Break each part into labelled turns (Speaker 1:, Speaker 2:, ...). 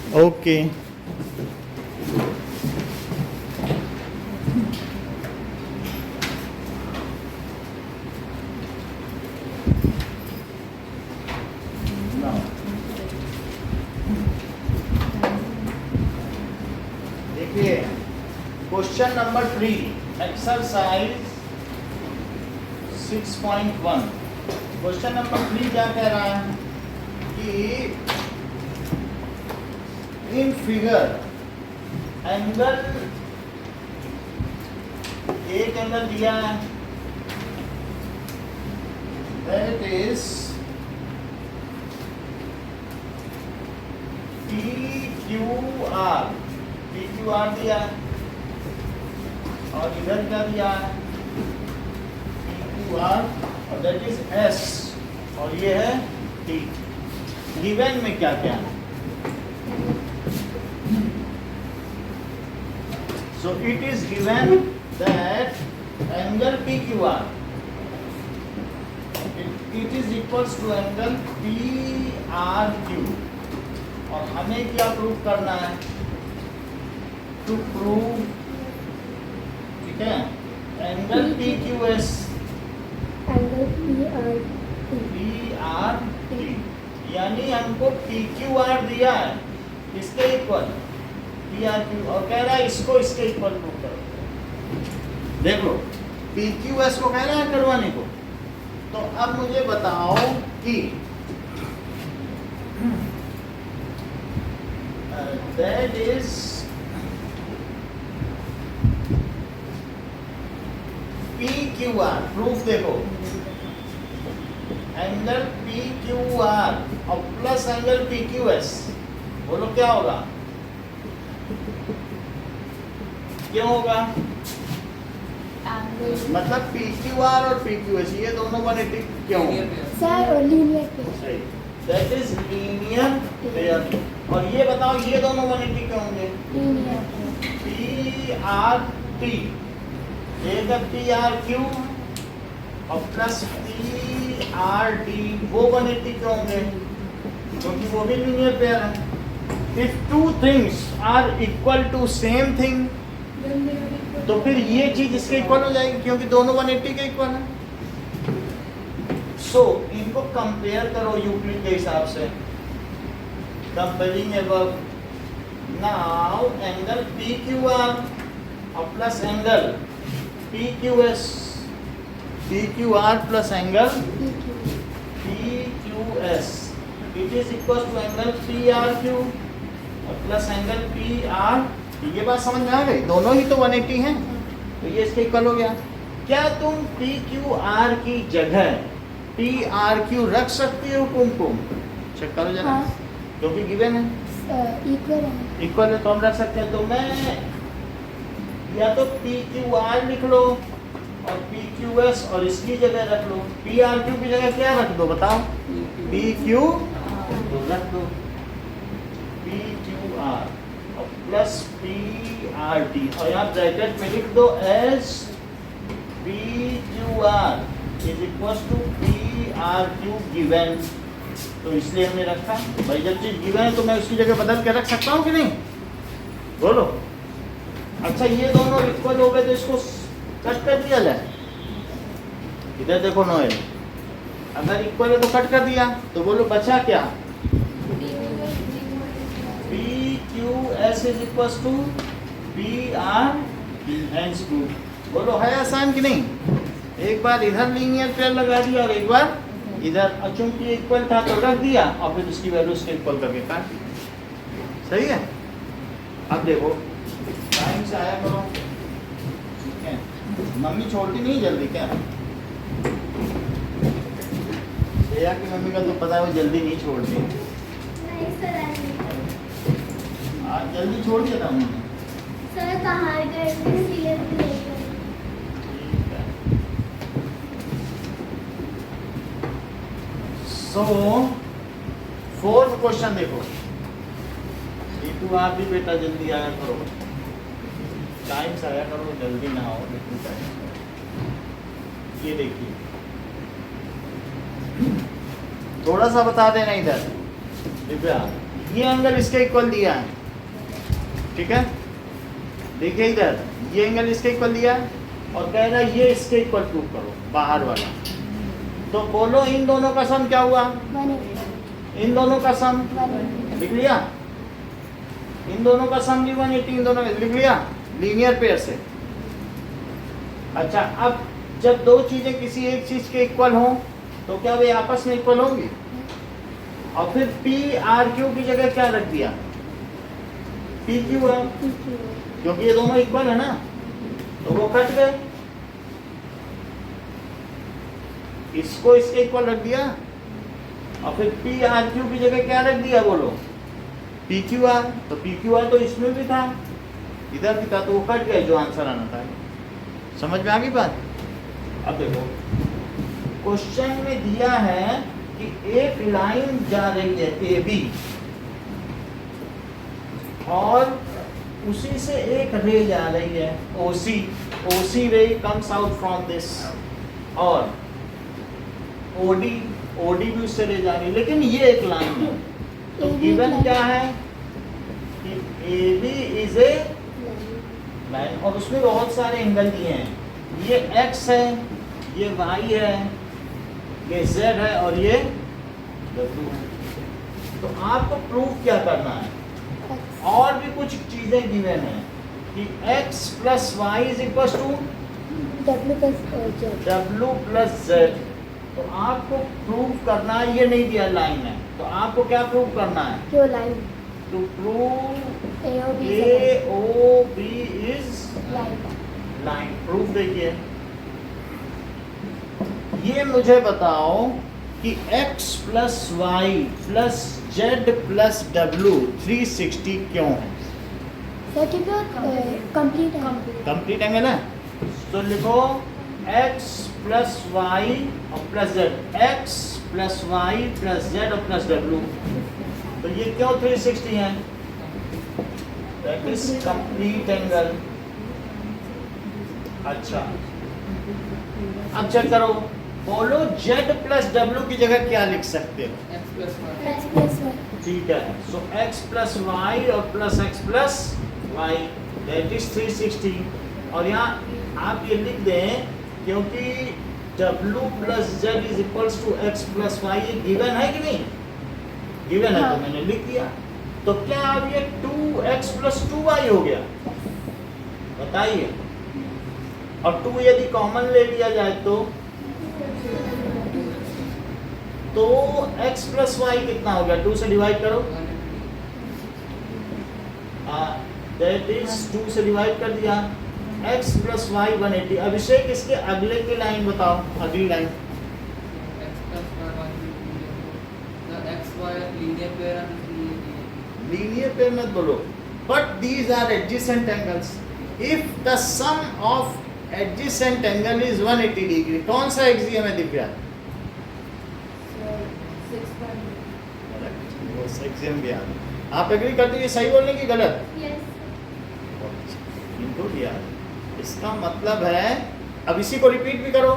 Speaker 1: Okay. देखिए question number 3 exercise 6.1। Question number 3 क्या कह रहा है कि इन फिगर एंगल, एक एंगल दिया है दैट इज PQR। PQR दिया है और इधर क्या दिया है PQR और दैट इज S और ये है T। गिवन में क्या क्या है? So it is given that angle PQR it is equals to angle PRQ और हमें क्या प्रूव करना है? टू प्रूव, ठीक है, एंगल PQS
Speaker 2: एंगल
Speaker 1: PRT, यानी हमको PQR दिया है किसके इक्वल? PRQ, और कह रहा है इसको इसके इक्वल प्रूव करो। देख लो PQS को कह रहा है करवाने को। तो अब मुझे बताओ कि दैट इज PQR प्रूफ देखो, एंगल PQR और प्लस एंगल PQS, बोलो क्या होगा? क्यों होगा? मतलब PQR और PQS ये दोनों 180 क्यों?
Speaker 2: सर लीनियर
Speaker 1: सही, दैट इज लीनियर पेयर। और ये बताओ ये दोनों 180 क्यों होंगे? PRT, एक है PRQ और प्लस PRT, वो 180 क्यों होंगे? क्योंकि वो भी लीनियर पेयर है। If two things are equal to same thing, तो फिर ये चीज इसके इक्वल हो जाएगी क्योंकि दोनों 180 के इक्वल है। सो इनको कंपेयर करो यूक्लिड के हिसाब से। Comparing above, now angle PQR और plus angle PQS, PQR plus angle PQS it is equal to angle PRQ और प्लस एंगल PR। ये बात समझ में आ गई? दोनों ही तो 180 हैं, तो ये इसके इक्वल हो गया। क्या तुम PQR की जगह PRQ रख सकती हो? कुमकुम चेक करो जरा, क्योंकि गिवन है इक्वल है तो हम रख सकते हैं। तो मैं या तो PQR लिख लो और PQS और इसकी जगह रख लो। PRQ की जगह क्या रख दो बताओ? PQ रख दो, PQR और प्लस PRT और यहाँ ब्रैकेट में लिख दो S PQR is equal to PRQ given. तो इसलिए हमने रखा भाई, जब चीज गिवन है तो मैं उसकी जगह बदल के रख सकता हूँ कि नहीं? बोलो। अच्छा ये दोनों इक्वल हो गए तो इसको कट कर दिया जाए। इधर देखो नोएल, अगर इक्वल है तो कट कर दिया, तो बोलो बचा क्या? PQS is equals to PRT and proof। बोलो है आसान कि नहीं? एक बार इधर लीनियर पेयर लगा दिया और एक बार इधर, चूंकि इक्वल था तो रख दिया और फिर उसकी वैल्यू उसके इक्वल करके काट दिया। सही है? अब देखो टाइम से आया करो, ठीक है? मम्मी छोड़ती नहीं जल्दी क्या? श्रेया की मम्मी का तो पता है वो जल्दी नहीं छोड़ती। आज जल्दी छोड़ दिया था उन्होंने।
Speaker 2: सर कहाँ गए इसलिए नहीं गए।
Speaker 1: सो फोर्थ क्वेश्चन देखो, रीतू आप भी बेटा जल्दी आया करो, टाइम से आया करो, जल्दी ना आओ लेकिन टाइम। ये देखिए थोड़ा सा बता देना इधर दिव्या, ये एंगल इसके इक्वल दिया है, ठीक है, देखिए इधर ये एंगल इसके इक्वल दिया है और कह रहा है ये इसके इक्वल प्रूव करो, बाहर वाला। तो बोलो इन दोनों का सम क्या हुआ?
Speaker 2: 180
Speaker 1: इन दोनों का सम
Speaker 2: 180
Speaker 1: लिख लिया, इन दोनों का सम भी 180, इन दोनों लिख लिया लीनियर पेयर से। अच्छा, अब जब दो चीजें किसी एक चीज के इक्वल हों तो क्या वे आपस में इक्वल होंगी? और फिर पी आर क्यू की जगह क्या रख दिया? पी क्यू है, क्योंकि ये दोनों इक्वल है ना, तो वो कट गए, इसको इसके इक्वल रख दिया और फिर पी आर क्यू की जगह क्या रख दिया बोलो? P Q R. तो पी क्यू आर तो इसमें भी था, इधर भी था, तो वो कट गए, जो आंसर आना था। समझ में आ गई बात? अब देखो क्वेश्चन में दिया है कि एक लाइन जा रही है ए बी और उसी से एक रे जा रही है ओसी, ओसी रे कम्स आउट फ्रॉम दिस, और ओडी, ओडी भी उससे रे जा रही है, लेकिन ये एक लाइन है। तो गिवन क्या है कि A B is a line और उसमें बहुत सारे एंगल दिए हैं, ये x है, ये y है, ये z है और ये w है। तो आपको प्रूफ क्या करना है? और भी कुछ चीजें गिवन है कि x plus y is equal to w plus z। तो आपको प्रूफ करना है, ये नहीं दिया लाइन है, तो आपको क्या प्रूफ करना है?
Speaker 2: क्यों line?
Speaker 1: To prove
Speaker 2: AOB
Speaker 1: A O B is
Speaker 2: line.
Speaker 1: Line. Proof देखिए, ये मुझे बताओ कि x plus y plus z plus डब्ल्यू 360 क्यों है?
Speaker 2: कंप्लीट
Speaker 1: कंप्लीट एंगल है, तो लिखो x प्लस वाई और plus z, x plus y plus z और प्लस डब्ल्यू। तो ये क्यों 360 है? That is complete angle. अच्छा, अब चेक करो, बोलो z प्लस डब्ल्यू की जगह क्या लिख सकते हो?
Speaker 2: x plus y।
Speaker 1: ठीक है, सो x प्लस वाई और plus x plus y that is 360। और यहाँ आप ये लिख दें क्योंकि w plus z is equals to x plus y, ये गिवन है कि नहीं? गिवन है, तो मैंने लिख दिया। तो क्या अब ये 2x प्लस 2y हो गया? बताइए। और 2 यदि कॉमन ले लिया जाए तो x प्लस वाई कितना हो गया? 2 से डिवाइड करो, दैट इज 2 से डिवाइड कर दिया, x प्लस वाई 180। अभिषेक इसके अगले की लाइन बताओ, अगली लाइन। लीनियर पेयर मत बोलो, but these are adjacent angles. If the sum of adjacent angle is 180 degree, कौन सा एक्सियम है दिव्या? एक्सियम भी आप एग्री करते हैं? ये सही बोलने की गलत? इनको दिया, इसका मतलब है, अब इसी को रिपीट भी करो।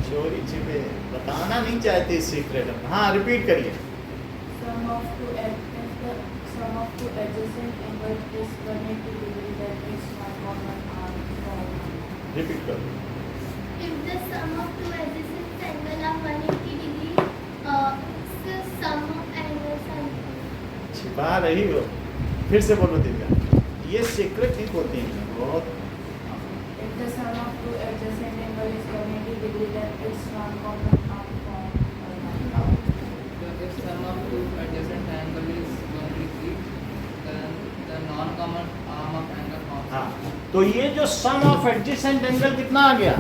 Speaker 1: चोरी छिपे बताना नहीं चाहते सीक्रेट। हाँ, रिपीट करिए। रिपीट करो।
Speaker 2: If the sum of two adjacent angles are 180 degree, the sum of angles are
Speaker 1: छिपा रही हो, फिर से बोलो दिव्या, ये सीक्रेट नहीं बोलती हैं बहुत।
Speaker 3: If the sum of two adjacent angles is 180 degree, then its non-common arm form.
Speaker 4: If sum of two adjacent angle is 180, then the non-common arm of angle forms.
Speaker 1: हाँ, तो ये जो सम ऑफ एडजेसेंट एंगल कितना आ गया?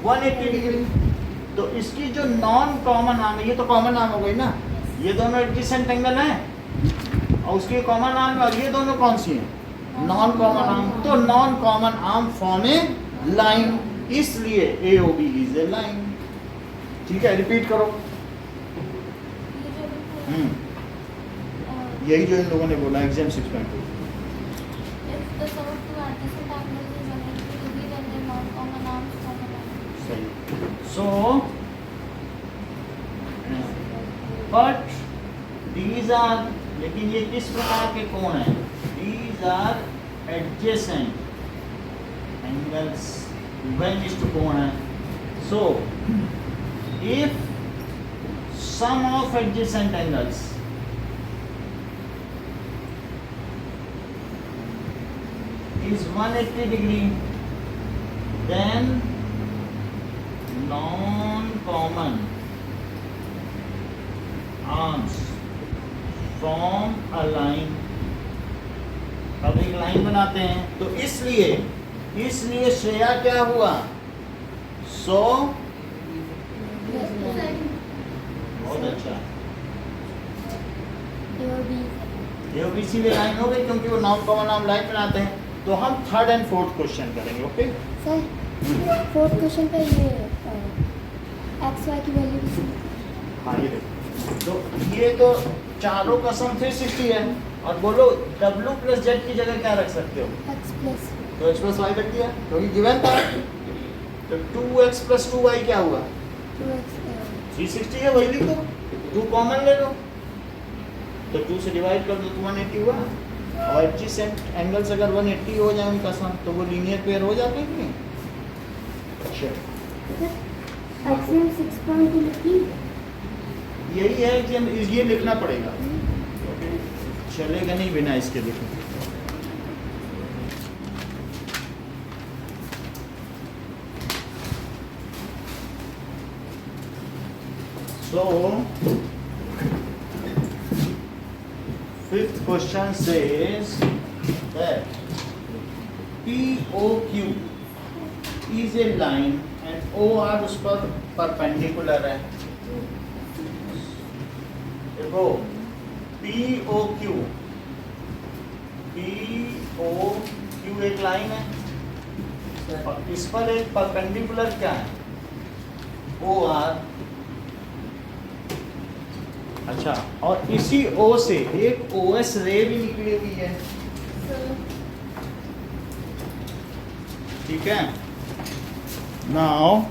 Speaker 1: 180 degree. तो इसकी जो non common arm है, ये तो कॉमन आर्म हो गई ना, ये दोनों एडजेसेंट एंगल हैं और उसकी कॉमन आर्म, और ये दोनों कौन सी हैं? Non common arm. तो नॉन कॉमन आर्म फॉर्म ए लाइन, इसलिए AOB इज ए लाइन। ठीक है, रिपीट करो। यही जो इन लोगों ने बोला exam 6.2।
Speaker 2: if the sum of two adjacent angles is 180 degree, then the non-common arms form a line.
Speaker 1: सही। सो बट दीज आर, लेकिन ये किस प्रकार के कोण हैं? दीज आर एडजेसेंट एंगल्स, उभयनिष्ठ कोण है. So if sum of adjacent angles is 180 degree, then non-common arms form a line. अब एक लाइन बनाते हैं, तो इसलिए श्रेया क्या हुआ? सो बहुत अच्छा, ये भी इसीलिए लाइन हो गई क्योंकि वो नॉन कॉमन आर्म लाइन बनाते हैं. तो हम थर्ड एंड फोर्थ क्वेश्चन करेंगे. ओके
Speaker 2: सर फोर्थ क्वेश्चन पे ये एक्स वाई की वैल्यू.
Speaker 1: हाँ ये देखो, तो ये तो चारों का सम 360 है. और बोलो w प्लस जेड की जगह क्या रख सकते हो?
Speaker 2: एक्स प्लस
Speaker 1: तो x प्लस वाई रख दिया क्योंकि गिवन था. तो 2x प्लस 2y क्या हुआ? 360 है, वही लिख दो. 2 कॉमन ले लो, तो 2 से डिवाइड कर दो तो 180 हुआ. और एडजेसेंट एंगल्स अगर 180 हो जाए उनका सम, तो वो लीनियर पेयर हो जाते हैं कि नहीं? अच्छा,
Speaker 2: एक्सियम 6.2 लिखी.
Speaker 1: यही है कि हम ये लिखना पड़ेगा, चलेगा नहीं बिना इसके लिखे. So, fifth question says that POQ is a line and OR उस पर perpendicular है. देखो POQ एक लाइन है और इस पर एक परपेंडिकुलर क्या है? OR. अच्छा, और इसी O से एक OS रे भी निकली हुई है. ठीक है. नाउ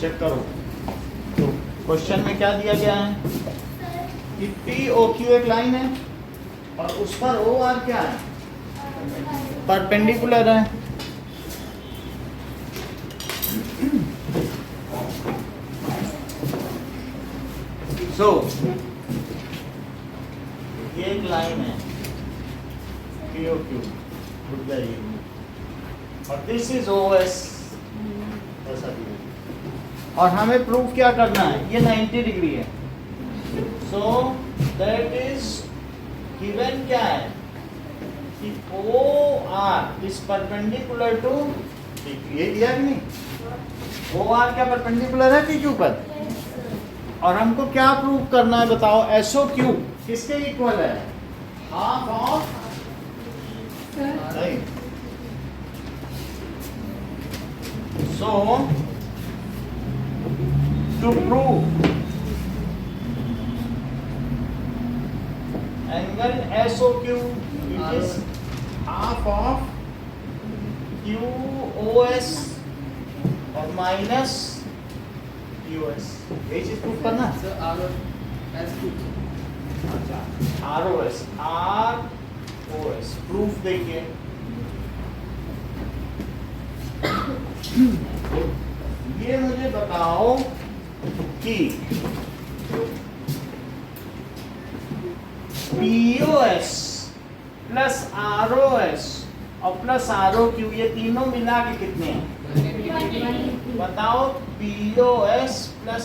Speaker 1: चेक करो, तो क्वेश्चन में क्या दिया गया है कि POQ एक लाइन है और उस पर OR क्या है? परपेंडिकुलर है. सो ये एक लाइन है POQ, और दिस इज OS. ऐसा भी है. और हमें प्रूफ क्या करना है? ये 90 डिग्री है. सो दैट इज गिवन क्या है कि OR is perpendicular to PQ. ये दिया कि नहीं? OR क्या परपेंडिकुलर है PQ पर? और हमको क्या प्रूव करना है बताओ? SOQ किसके इक्वल है? हाफ ऑफ नहीं. So to prove angle SOQ which is half of QOS और माइनस QS. ये चीज प्रूफ करना.
Speaker 4: Sir ROS.
Speaker 1: अच्छा, ROS प्रूफ देखिए. ये मुझे बताओ कि POS प्लस ROS और प्लस ROQ ये तीनों मिला के कितने हैं? बताओ. POS प्लस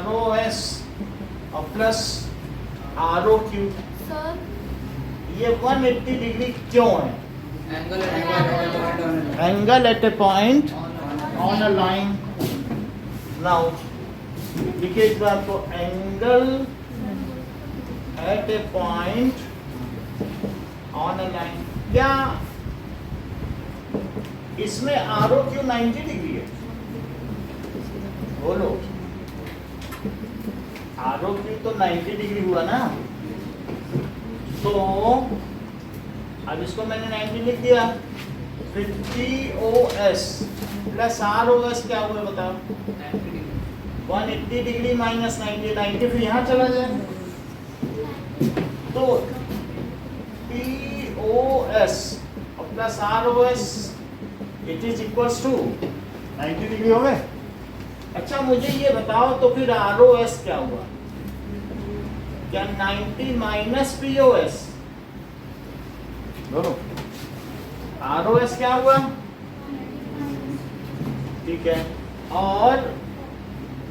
Speaker 1: ROS और प्लस ROQ
Speaker 2: सर
Speaker 1: ये 180 डिग्री क्यों है? Angle at a point on a line. Now लिखिए इस बात को, angle at a point on a line. क्या इसमें ROQ 90 डिग्री है? बोलो. ROQ तो 90 डिग्री हुआ ना. तो अब इसको मैंने 90 लिख दिया. फिर POS plus R O S क्या हुआ बताओ?
Speaker 4: 90 degree.
Speaker 1: 180 डिग्री माइनस 90, 90 फिर यहाँ चला जाए तो P O S plus R O S it is equals to 90 degree हो गए। अच्छा मुझे ये बताओ तो फिर आर ओ एस क्या हुआ? क्या 90 माइनस पी ओ एस दोनों? आर ओ एस क्या हुआ? ठीक है, और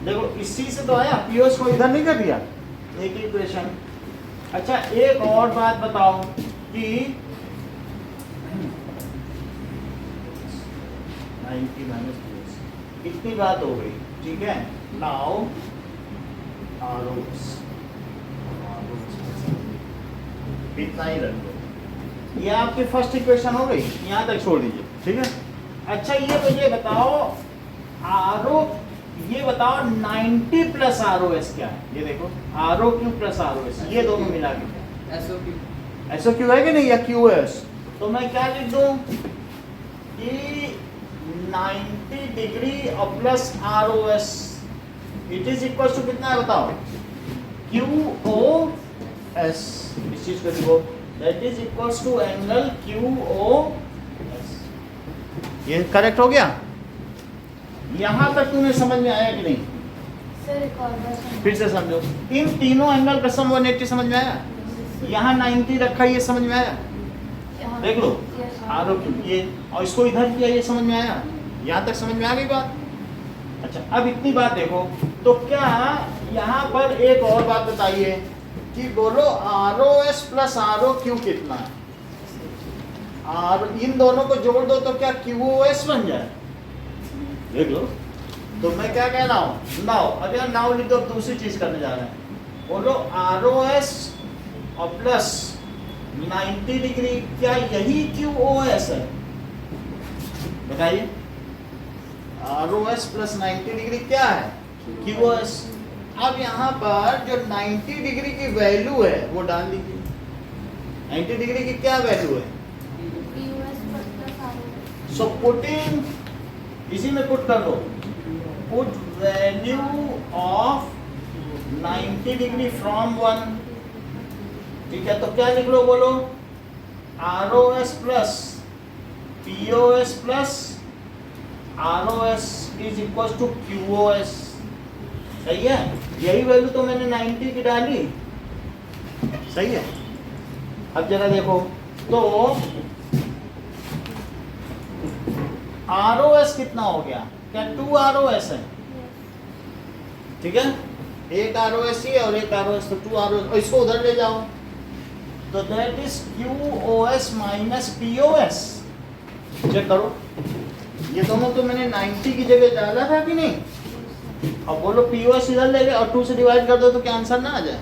Speaker 1: देखो इसी से तो आया, पी ओ एस को इधर नहीं कर दिया, एक इक्वेशन। अच्छा एक और बात बताओ कि 90 माइनस पी ओ एस, इतनी बात हो गई, ठीक है। नाउ आर ओ एस इतना ही रख दो, ये आपकी फर्स्ट इक्वेशन हो गई, यहाँ तक छोड़ दीजिए, ठीक है। अच्छा ये मुझे बताओ आर ओ, ये बताओ 90 प्लस आर ओ एस क्या है? ये देखो R O Q plus R O S, ये दोनों मिला के
Speaker 4: SOQ.
Speaker 1: ऐसा क्यू है कि नहीं, या क्यू एस? तो मैं क्या लिख दूं कि 90 डिग्री और plus R O S it is equal to कितना है बताओ? क्यू ओ एस, इस चीज को लिखो, that is equal to angle Q O S. ये करेक्ट हो गया? यहां तक तुम्हें समझ में आया कि नहीं?
Speaker 3: सर एक और बार समझाइए।
Speaker 1: फिर से समझो, इन तीनों एंगल का सम 180 समझ में आया? यहाँ 90 रखा, ये समझ में आया?
Speaker 3: यहाँ-
Speaker 1: देख लो
Speaker 3: Yes,
Speaker 1: आर ओ क्यू, ये और इसको इधर किया, ये समझ में आया? यहाँ तक समझ में आ गई बात? अच्छा अब इतनी बात देखो, तो क्या यहाँ पर एक और बात बताइए कि बोलो R O S plus R O Q कितना है? और इन दोनों को जोड़ दो तो क्या क्यू ओ एस बन जाए? देख लो, तो मैं क्या कह रहा हूँ, नाउ अगर नाउ लिख दो, दूसरी चीज करने जा रहे हैं। बोलो आर ओ एस और प्लस 90 डिग्री, क्या यही क्यू ओ एस है? बताइए, R O S plus 90 degree क्या है? Q O S. अब यहाँ पर जो 90 डिग्री की वैल्यू है वो डाल दीजिए। 90 डिग्री की क्या वैल्यू है?
Speaker 2: POS plus ROS.
Speaker 1: So putting, इसी में पुट कर दो, put value of 90 degree from 1, ठीक है। तो क्या लिख लो बोलो? R O S plus P O S plus R O S is equal to Q O S. सही है, यही वैल्यू तो मैंने 90 की डाली, सही है। अब जरा देखो तो आर ओ एस कितना हो गया? क्या 2 आर ओ एस है? ठीक है, एक आर ओ एस ही है और एक आर ओ एस, तो 2 आर ओ एस, इसको उधर ले जाओ तो that is Q O S minus P O S. Check करो, ये दोनों तो मैंने 90 की जगह डाला था कि नहीं? अब बोलो पी ओ एस इधर ले गए और 2 से डिवाइड कर दो तो क्या आंसर ना आ जाए?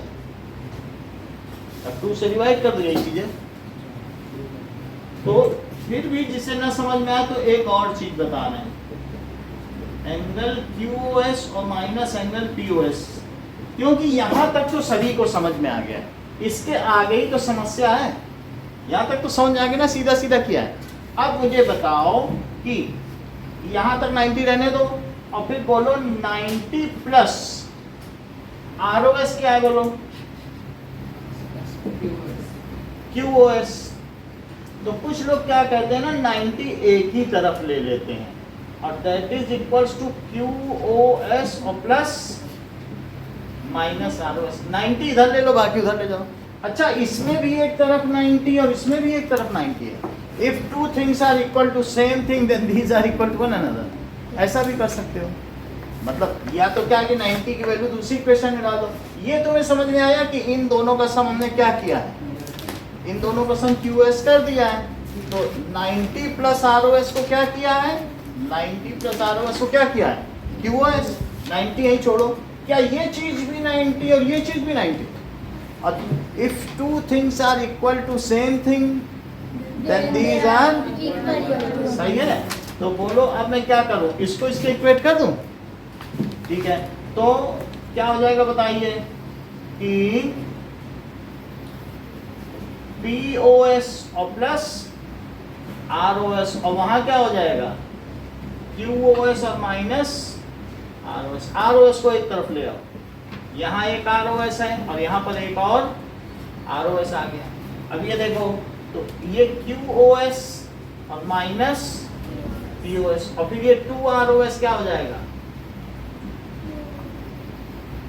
Speaker 1: अब 2 से डिवाइड कर दो, यही चीज है। तो फिर भी जिसे ना समझ में आए तो एक और चीज बता रहे हैं, एंगल क्यू एस और minus angle P O S, क्योंकि यहाँ तक तो सभी को समझ में आ गया, इसके आगे ही तो समस्या है। यहाँ तक तो समझ में आ गया ना, सीधा सीधा किया है। अब मुझे बताओ कि यहाँ तक 90 रहने दो और फिर बोलो 90 प्लस आर ओ एस क्या है बोलो? Q O S. तो कुछ लोग क्या करते हैं ना, 90 एक ही तरफ ले लेते हैं और that is equals to Q O S और plus minus R O S. 90 इधर ले लो, बाकी उधर ले जाओ। अच्छा इसमें भी एक तरफ 90 और इसमें भी एक तरफ 90 है। If two things are equal to same thing then these are equal to one another. ऐसा भी कर सकते हो, मतलब या तो क्या कि 90 की वैल्यू दूसरी इक्वेशन में डाल दो। ये तुम्हें समझ में आया कि इन दोनों का सम हमने क्या किया है? इन दोनों का सम क्यू एस कर दिया है। तो 90 प्लस आर ओ एस को क्या किया है? 90 प्लस आर ओ एस को क्या किया है? Q S. 90 यही छोड़ो, क्या ये चीज भी 90 और ये चीज भी 90? और if two things are equal to same thing then these are, सही है। तो बोलो अब मैं क्या करूं, इसको इसके इक्वेट कर दूं? ठीक है, तो क्या हो जाएगा बताइए कि पी ओ एस और प्लस आर ओ एस, और वहां क्या हो जाएगा? QoS और माइनस ROS। ROS को एक तरफ ले आओ, यहाँ एक ROS है और यहाँ पर एक और ROS आ गया। अब ये देखो, तो ये QoS और माइनस POS और फिर ये 2 ROS क्या हो जाएगा?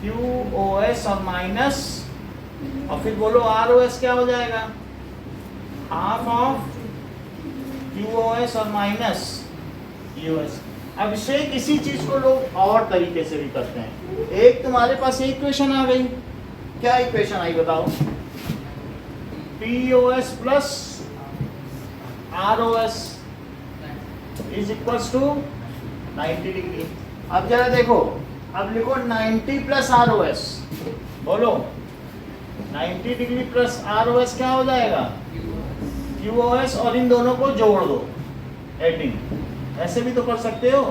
Speaker 1: QoS और माइनस और फिर बोलो ROS क्या हो जाएगा? हाफ ऑफ QoS और माइनस POS। अब से किसी चीज को लोग और तरीके से भी करते हैं। एक तुम्हारे पास इक्वेशन आ गई, क्या इक्वेशन आई बताओ? POS plus ROS is equals to 90 degree. अब जरा देखो, अब लिखो 90 प्लस ROS, बोलो 90 डिग्री प्लस ROS क्या हो जाएगा? QoS, और इन दोनों को जोड़ दो, एडिंग। ऐसे भी तो कर सकते हो,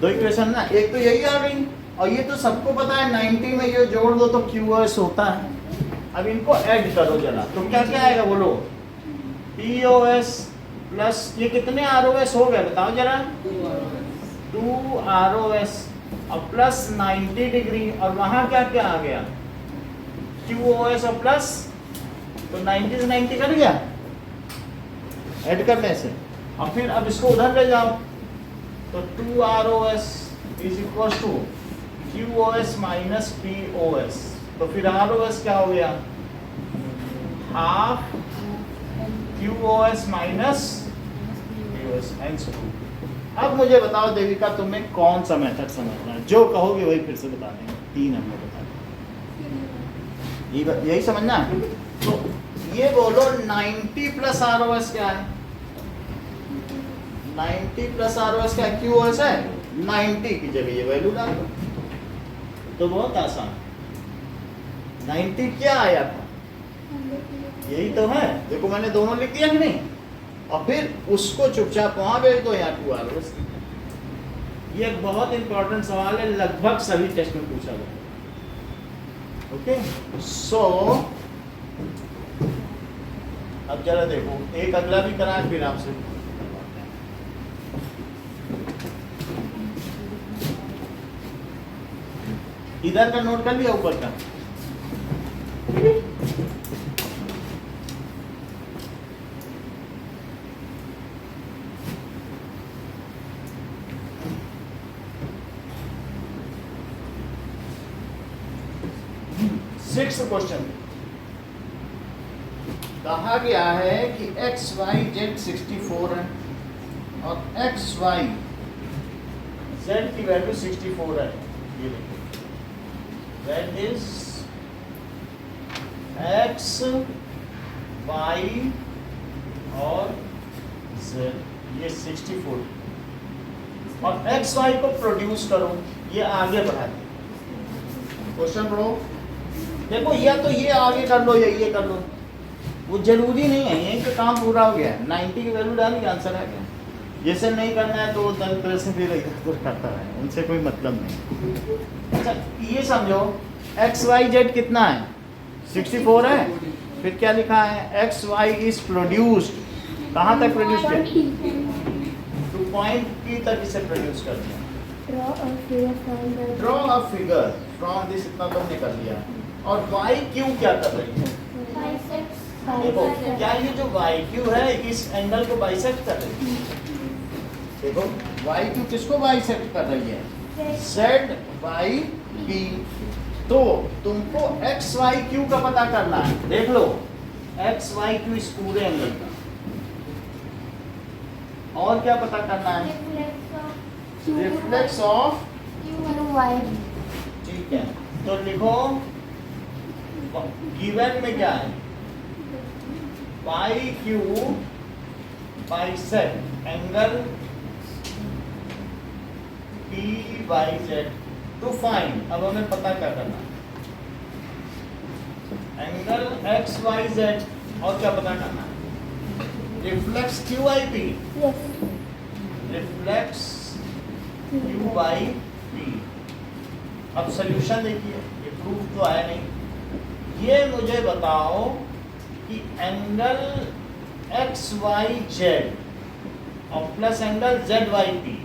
Speaker 1: दो इक्वेशन ना, एक तो यही आ गई और ये तो सबको पता है 90 में ये जोड़ दो तो QoS होता है। अब इनको ऐड करो जरा, तो क्या क्या आएगा बोलो? POS प्लस ये कितने ROS हो गए बताओ जरा? 2 ROS और प्लस 90 डिग्री, और वहां क्या क्या आ गया? QoS और प्लस, तो 90 से 90 कट गया ऐड करने से। और फिर अब इसको उधर ले जाओ, तो 2 ROS is equal to QoS minus POS। तो फिर ROS क्या हो गया? Half QoS minus POS। अब मुझे बताओ देविका, तुम्हें कौन सा मेथड समझना है? जो कहोगे वही फिर से बता देंगे, 3 हमने बता दिया, यही समझना है। तो ये बोलो 90 प्लस ROS क्या है? 90 प्लस ROS क्या है? QoS है, 90 की जगह ये वैल्यू डाल दो, तो बहुत आसान। 90 क्या आया था? यही तो है, देखो मैंने दोनों लिख दिया कि नहीं, और फिर उसको चुपचाप वहां भेज दो, यहाँ 2 ROS। ये एक बहुत इंपॉर्टेंट सवाल है, लगभग सभी टेस्ट में पूछा गया। ओके, सो अब जरा देखो, एक अगला भी कराएं फिर आपसे। इधर का नोट कर लिया, ऊपर का? सिक्स्थ क्वेश्चन कहा गया है कि x y z 64 है और x y z की वैल्यू 64 है। ये देखो, दैट इज x y और z, ये 64, और x y को प्रोड्यूस करो, ये आगे बढ़ा दे। क्वेश्चन पढ़ो, देखो या तो ये आगे कर लो या ये कर लो, वो जरूरी नहीं है, यहीं पे काम पूरा हो गया। 90 की वैल्यू डाली, आंसर आ गया। जैसे नहीं करना है तो वो तरह से फिर इधर करता है, उनसे कोई मतलब नहीं। अच्छा ये समझो, एक्स वाई जेड कितना है? 64 है। फिर क्या लिखा है? एक्स वाई इज प्रोड्यूस्ड, कहाँ तक प्रोड्यूस किया? टू पॉइंट पी तक इसे प्रोड्यूस कर दिया। Draw a figure from this, इतना तुमने कर लिया। और वाई क्यू क्या कर रही है? देखो, क्या ये जो वाई क्यू है इस एंगल को बाइसेक्ट कर रही है? देखो वाई क्यू किसको बाइसेक्ट कर रही है? Z Y P. तो तुमको एक्स वाई क्यू का पता करना है। देख लो, एक्स वाई क्यू इस पूरे एंगल का। और क्या पता करना है? रिफ्लेक्स ऑफ, ठीक है। तो लिखो, गिवन में क्या है? Pi Q bisect angle P by Z to find. अब हमें पता क्या करना है? Angle X Y Z. और क्या पता करना है? Reflex Q I P, reflex Q by P. अब सोल्यूशन देखिए, ये प्रूफ तो आया नहीं। ये मुझे बताओ कि एंगल एक्स वाई जेड और plus angle Z Y P.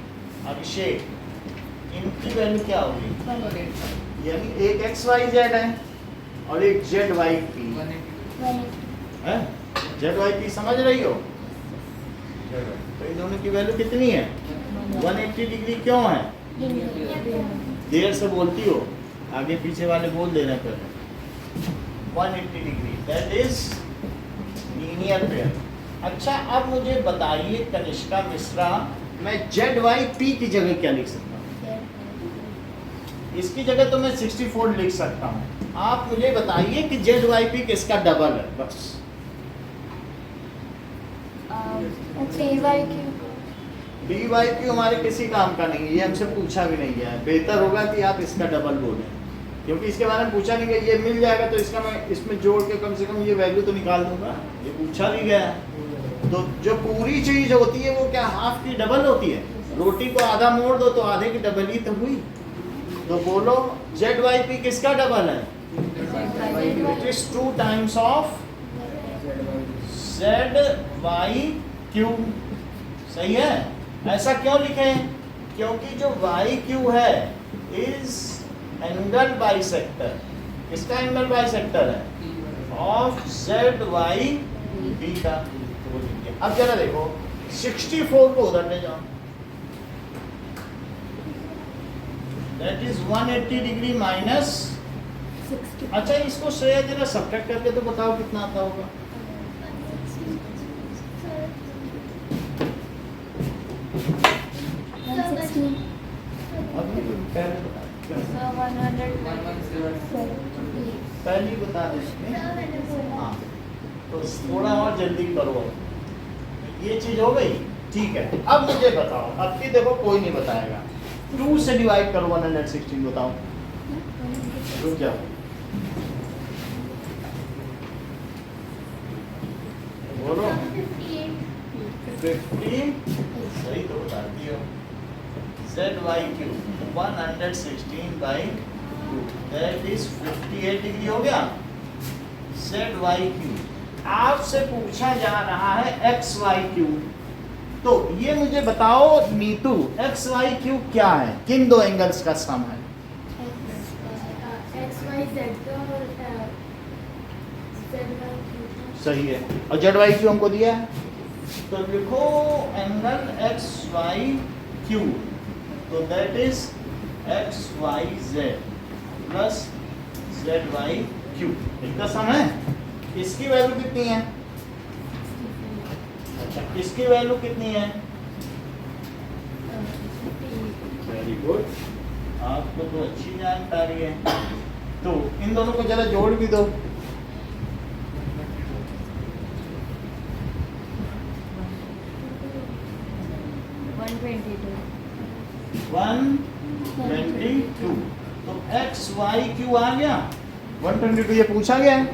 Speaker 1: Abhishek, इनकी वैल्यू क्या होगी?
Speaker 4: 180
Speaker 1: यानी एक एक्स वाई जेड है और एक जेड वाई पी
Speaker 4: 180
Speaker 1: है। जेड वाई पी समझ रही हो? तो इन दोनों की वैल्यू कितनी है? 180 डिग्री। क्यों है? देर से बोलती हो, आगे पीछे वाले बोल देना पहले। 180 degree, that is linear pair. अच्छा, अब मुझे बताइए कनिष्का मिश्रा, मैं जेड वाई पी की जगह क्या लिख सकता हूँ? इसकी जगह तो मैं 64 लिख सकता हूँ। आप मुझे बताइए कि जेड वाई पी किसका डबल है, बस। डी वाई क्यू हमारे किसी काम का नहीं है, ये हमसे पूछा भी नहीं गया है। बेहतर होगा कि आप इसका डबल बोलें, क्योंकि इसके बारे में पूछा नहीं गया। ये मिल जाएगा तो इसका मैं इसमें जोड़ के कम से कम ये वैल्यू तो निकाल दूंगा। ये पूछा भी गया है। तो जो पूरी चीज होती है वो क्या हाफ की डबल होती है? रोटी को आधा मोड़ दो तो आधे की डबल ही तो हुई। तो बोलो जेड वाई पी किसका डबल है? It is 2 times of Z Y Q. सही है? ऐसा क्यों लिखे? क्योंकि जो वाई क्यू है इज एंगल बाइसेक्टर। किसका एंगल बाइसेक्टर है? ऑफ जेड वाई बी का। तो वो लिखिए। अब जरा देखो 64 को उधर ले जाओ, दैट इज 180 डिग्री माइनस। अच्छा, इसको श्रेया जरा सब्ट्रैक्ट करके तो बताओ कितना आता होगा। अभी पहले बता, पहले ही बता दे। हाँ, तो थोड़ा और जल्दी करो। ये चीज हो गई, ठीक है। अब मुझे बताओ, अब की देखो कोई नहीं बताएगा। 2 से डिवाइड करो 116, बताओ। रुक जाओ, बोलो। 50, सही तो बताती हो। Z Y Q 116/2, that is 58 degree हो गया। Z Y Q. आपसे पूछा जा रहा है एक्स वाई क्यू। तो ये मुझे बताओ नीतू, एक्स वाई क्यू क्या है? किन दो एंगल्स का सम है? सही है। और जेड वाई क्यू हमको दिया है, तो लिखो एंगल एक्स वाई क्यू। तो that is X Y Z plus Z Y Q. इनका सम है। इसकी वैल्यू कितनी है? अच्छा, इसकी वैल्यू कितनी है? वेरी गुड, आपको तो अच्छी जानकारी है। तो इन दोनों को जरा जोड़ भी दो। 122। तो एक्स वाई क्यू आ गया 122, ये पूछा गया है,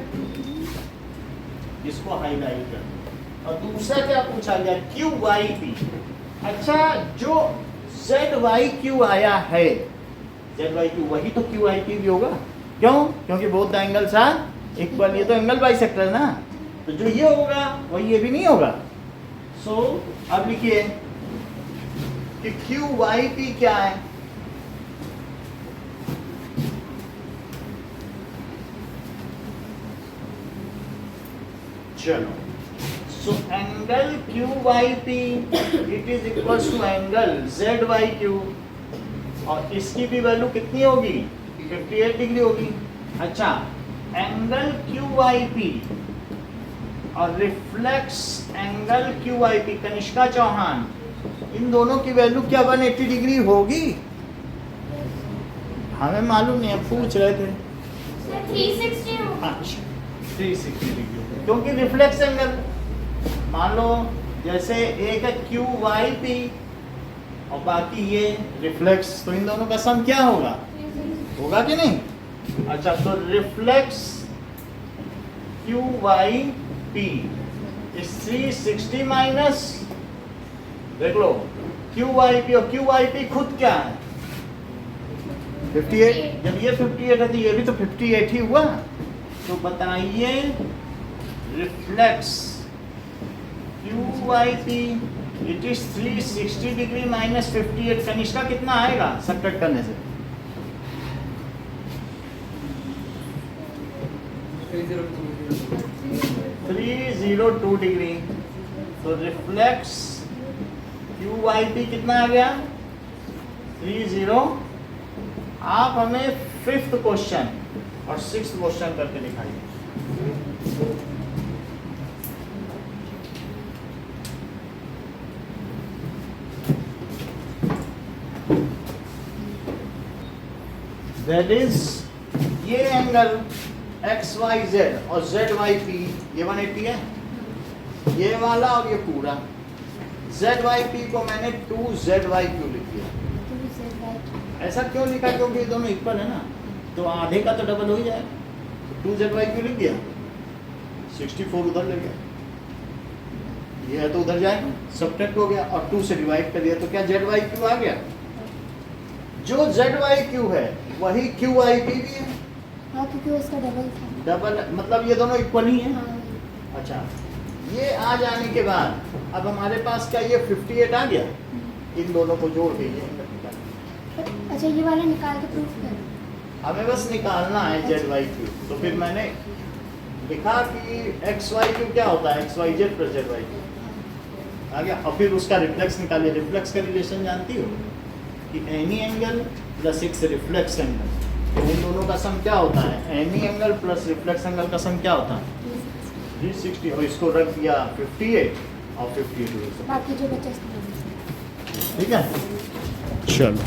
Speaker 1: इसको हाईलाइट कर। और दूसरा क्या पूछा गया? Q Y P. अच्छा, जो जेड वाई क्यू आया है, जेड वाई क्यू, वही तो क्यू आई पी भी होगा। क्यों? क्योंकि both the angles are equal. ये तो एंगल बाइसेक्टर है ना, तो जो ये होगा वही ये भी नहीं होगा। सो अब लिखिए कि क्यू वाई पी क्या है? चलो, so angle Q Y P it is equal to angle Z Y Q. और इसकी भी वैल्यू कितनी होगी? 58 डिग्री होगी। अच्छा, एंगल क्यू वाई पी और reflex angle Q Y P, Kanishka Chauhan, इन दोनों की वैल्यू क्या 180 डिग्री होगी? हमें मालूम नहीं, हम पूछ रहे थे।
Speaker 2: 360
Speaker 1: अच्छा, 360 डिग्री, क्योंकि रिफ्लेक्स एंगल, मान लो जैसे एक है क्यू वाई पी और बाकी ये रिफ्लेक्स, तो इन दोनों का सम क्या होगा? होगा कि नहीं? अच्छा, तो reflex Q Y P is 360 minus, देख लो, क्यू वाई पी, और क्यू वाई पी खुद क्या है? 58। जब ये 58 है तो ये भी तो 58 ही हुआ। तो बताइए reflex Q Y P it is 360 degree minus 58। Kanishka कितना आएगा सबट्रैक्ट करने से? 302 डिग्री। तो रिफ्लेक्स QYP कितना आ गया? 30। आप हमें 5th क्वेश्चन और 6th क्वेश्चन करके दिखाइए। दैट इज ये एंगल XYZ और ZYP ये 180 है, ये वाला और ये पूरा। ZYP को मैंने 2ZYQ लिख दिया। ऐसा क्यों लिखा? क्योंकि ये दोनों इक्वल है ना, तो आधे का तो डबल हो ही जाएगा। 2ZYQ लिख दिया, 64 उधर ले गया, ये है तो उधर जाएगा, सब्ट्रैक्ट हो गया और 2 से डिवाइड कर दिया, तो क्या ZYQ आ गया? जो ZYQ है वही QYP भी है।
Speaker 2: हाँ, क्योंकि उसका डबल था।
Speaker 1: डबल मतलब ये दोनों इक्वल ही है।
Speaker 2: हाँ।
Speaker 1: अच्छा, ये आ जाने के बाद अब हमारे पास क्या ये 58 आ गया? इन दोनों को जोड़ के ये एंगल निकाल।
Speaker 2: अच्छा, ये वाला निकाल के प्रूफ कर।
Speaker 1: हमें बस निकालना है ZYQ। तो फिर मैंने लिखा कि XYQ क्या होता है? XYZ प्लस ZYQ आ गया। और फिर उसका रिफ्लेक्स निकालिए। रिफ्लेक्स का रिलेशन जानती हो कि any angle plus x reflex angle, तो उन दोनों का सम क्या होता है? Any angle plus reflex angle का सम क्या होता है? 360। और इसको रख दिया 58 और 52।
Speaker 2: बाकी जो बचा
Speaker 1: ठीक है, चलो।